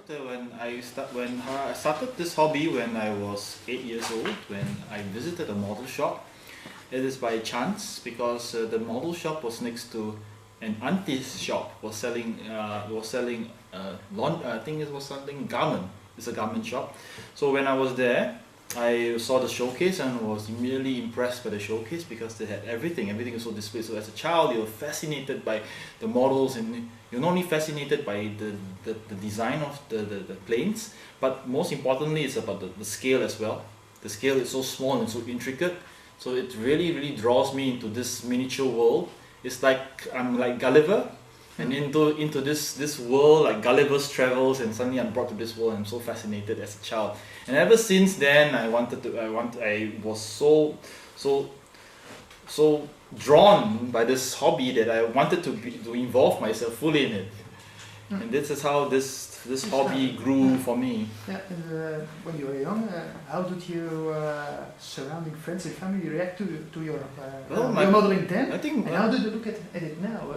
when I started this hobby when I was 8 years old, when I visited a model shop. It is by chance because the model shop was next to an auntie's shop. Was selling I think it was something garment. It's a garment shop. So when I was there, I saw the showcase and was immediately impressed by the showcase because they had everything. Everything was so displayed. So as a child, you were fascinated by the models, and you're not only fascinated by the design of the planes, but most importantly, it's about the scale as well. The scale is so small and so intricate. So it really draws me into this miniature world. It's like I'm like Gulliver, and into this world, like Gulliver's travels, and suddenly I'm brought to this world. And I'm so fascinated as a child, and ever since then I was so drawn by this hobby that I wanted to involve myself fully in it. And this is how this hobby grew for me. Yeah, and when you were young, how did your surrounding friends and family react to your modeling then? And how did you look at it now?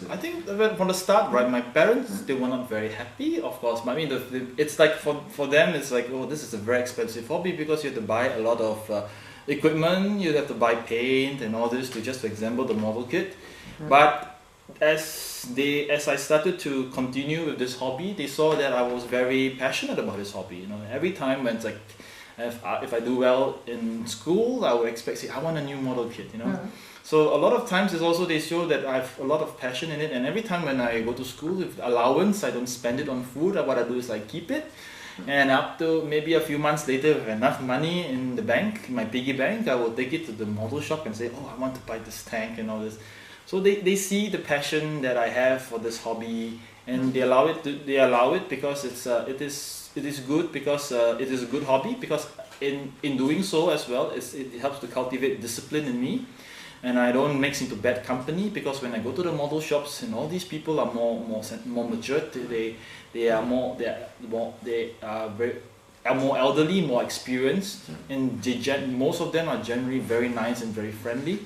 I think from the start, right, my parents, they were not very happy, of course. I mean, it's like for them, it's like, oh, this is a very expensive hobby because you have to buy a lot of equipment, you have to buy paint and all this to assemble the model kit. But as I started to continue with this hobby, they saw that I was very passionate about this hobby. You know, every time when it's like, if I do well in school, I would expect, say, I want a new model kit. You know, so a lot of times it's also they show that I have a lot of passion in it. And every time when I go to school with allowance, I don't spend it on food. What I do is I keep it. And up to maybe a few months later, with enough money in the bank, in my piggy bank, I will take it to the model shop and say, oh, I want to buy this tank and all this. So they see the passion that I have for this hobby, and they allow it because it is good, because it is a good hobby, because in doing so as well, it helps to cultivate discipline in me, and I don't mix into bad company, because when I go to the model shops and all these people are more mature, they are more elderly, more experienced, and most of them are generally very nice and very friendly.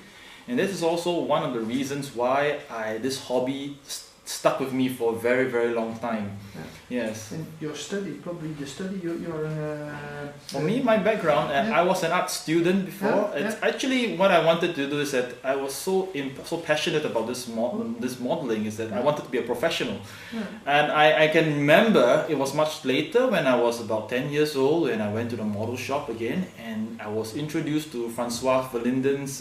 And this is also one of the reasons why this hobby stuck with me for a very long time. Yes. And your study, probably the study for me, my background, I was an art student before. Actually, what I wanted to do is that I was so passionate about this modeling, is that I wanted to be a professional. And I can remember it was much later, when I was about 10 years old, and I went to the model shop again, and I was introduced to Francois Verlinden's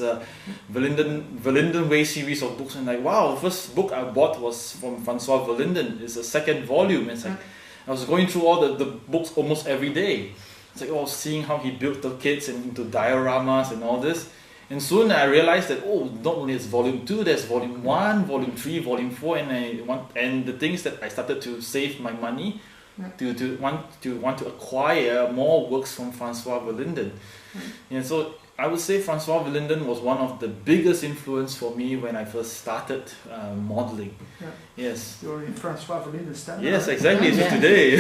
Verlinden Way series of books, and like, wow, the first book I bought was from Francois Verlinden. It's a second volume. It's like I was going through all the books almost every day. It's like, oh, seeing how he built the kits and into dioramas and all this. And soon I realized that, oh, not only is volume 2, there's volume 1, volume 3, volume 4, and the things that I started to save my money to want to acquire more works from Francois Verlinden. And so I would say Francois Verlinden was one of the biggest influence for me when I first started modeling. Yes. You're in Francois Verlinden's style. Yes, exactly. It's today.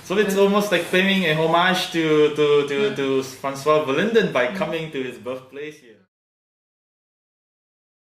So it's almost like paying a homage to Francois Verlinden by coming to his birthplace here.